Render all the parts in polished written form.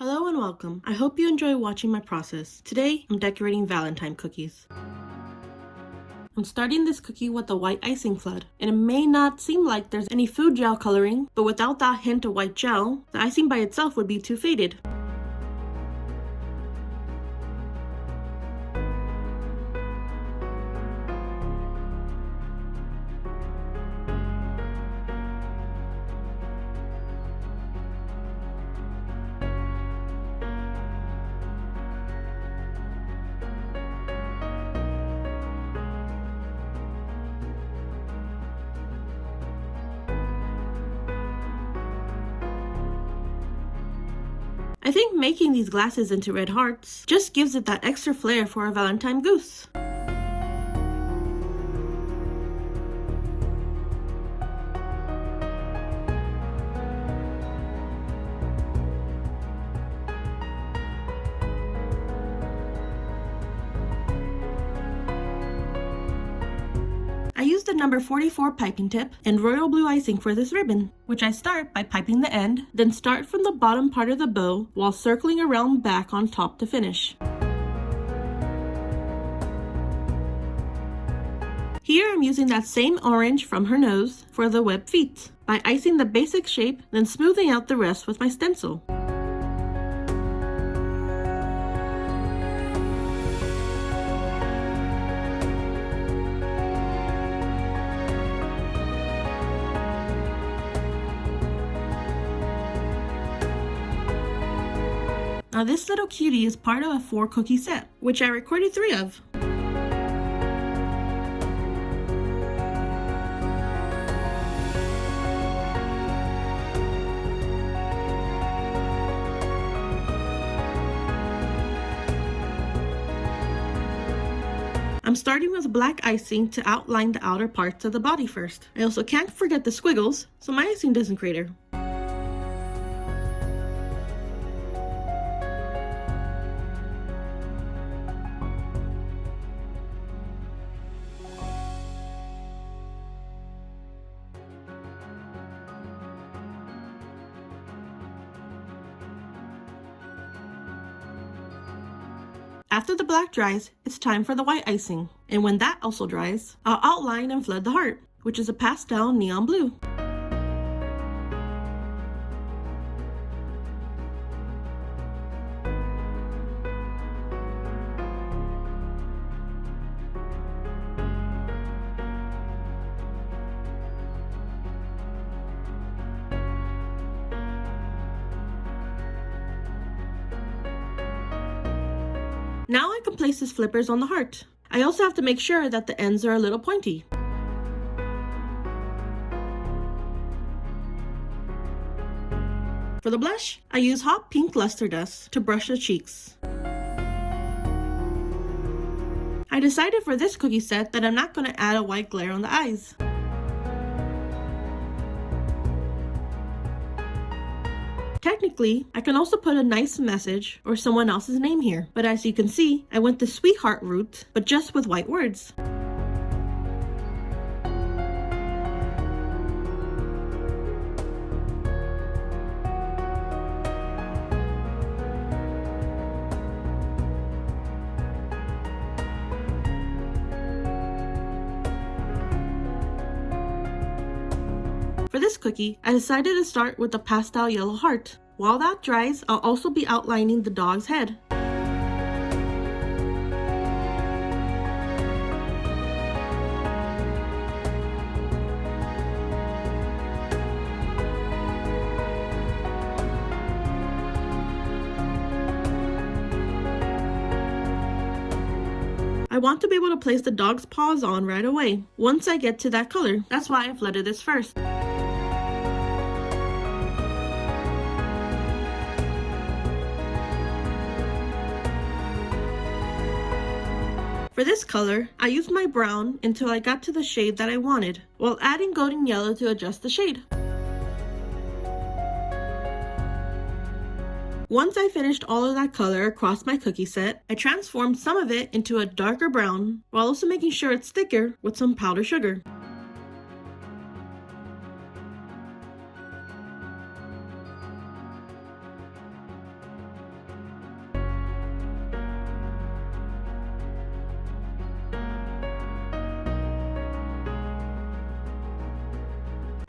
Hello and welcome. I hope you enjoy watching my process. Today, I'm decorating Valentine cookies. I'm starting this cookie with a white icing flood, and it may not seem like there's any food gel coloring, but without that hint of white gel, the icing by itself would be too faded. I think making these glasses into red hearts just gives it that extra flair for a Valentine goose. I used the number 44 piping tip and royal blue icing for this ribbon, which I start by piping the end, then start from the bottom part of the bow while circling around back on top to finish. Here I'm using that same orange from her nose for the web feet, by icing the basic shape, then smoothing out the rest with my stencil. Now this little cutie is part of a 4 cookie set, which I recorded 3 of. I'm starting with black icing to outline the outer parts of the body first. I also can't forget the squiggles, so my icing doesn't crater. After the black dries, it's time for the white icing. And when that also dries, I'll outline and flood the heart, which is a pastel neon blue. Now I can place his flippers on the heart. I also have to make sure that the ends are a little pointy. For the blush, I use hot pink luster dust to brush the cheeks. I decided for this cookie set that I'm not going to add a white glare on the eyes. Technically, I can also put a nice message or someone else's name here, but as you can see, I went the sweetheart route, but just with white words. For this cookie, I decided to start with the pastel yellow heart. While that dries, I'll also be outlining the dog's head. I want to be able to place the dog's paws on right away, once I get to that color. That's why I flooded this first. For this color, I used my brown until I got to the shade that I wanted, while adding golden yellow to adjust the shade. Once I finished all of that color across my cookie set, I transformed some of it into a darker brown, while also making sure it's thicker with some powdered sugar.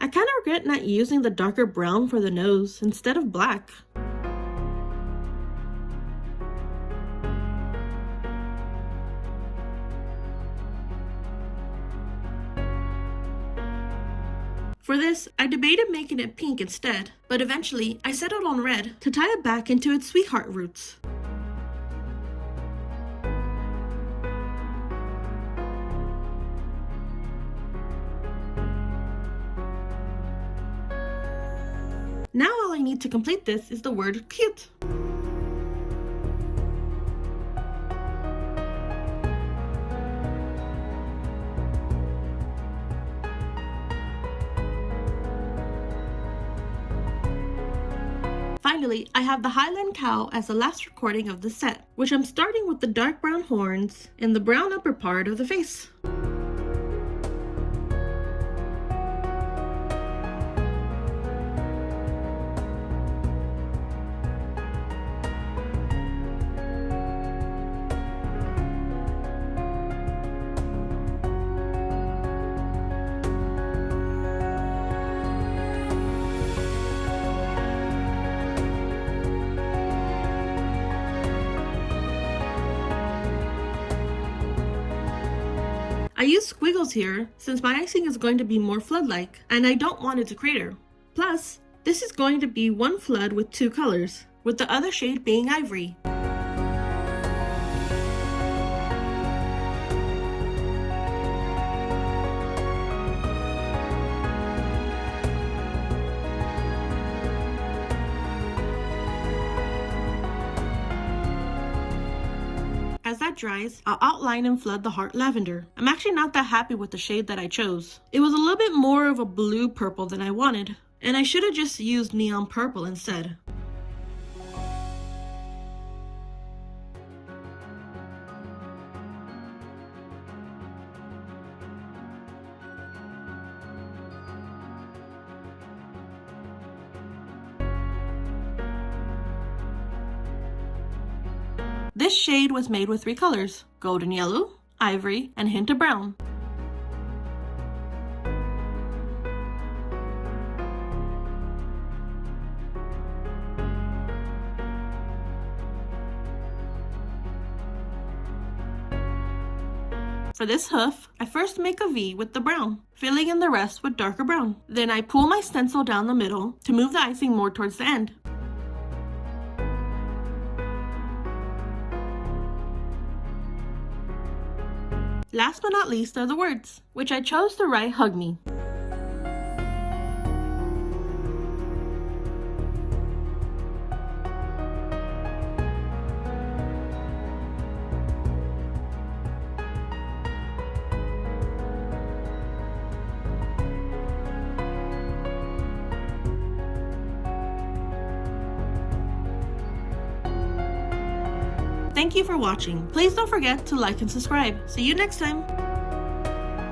I kind of regret not using the darker brown for the nose instead of black. For this, I debated making it pink instead, but eventually I settled on red to tie it back into its sweetheart roots. Now all I need to complete this is the word cute. Finally, I have the Highland cow as the last recording of the set, which I'm starting with the dark brown horns and the brown upper part of the face. I use squiggles here since my icing is going to be more flood-like and I don't want it to crater. Plus, this is going to be one flood with two colors, with the other shade being ivory. As that dries, I'll outline and flood the heart lavender. I'm actually not that happy with the shade that I chose. It was a little bit more of a blue purple than I wanted, and I should have just used neon purple instead. This shade was made with three colors: golden yellow, ivory, and hint of brown. For this hoof, I first make a V with the brown, filling in the rest with darker brown. Then I pull my stencil down the middle to move the icing more towards the end. Last but not least are the words, which I chose to write "Hug Me." Thank you for watching. Please don't forget to like and subscribe. See you next time.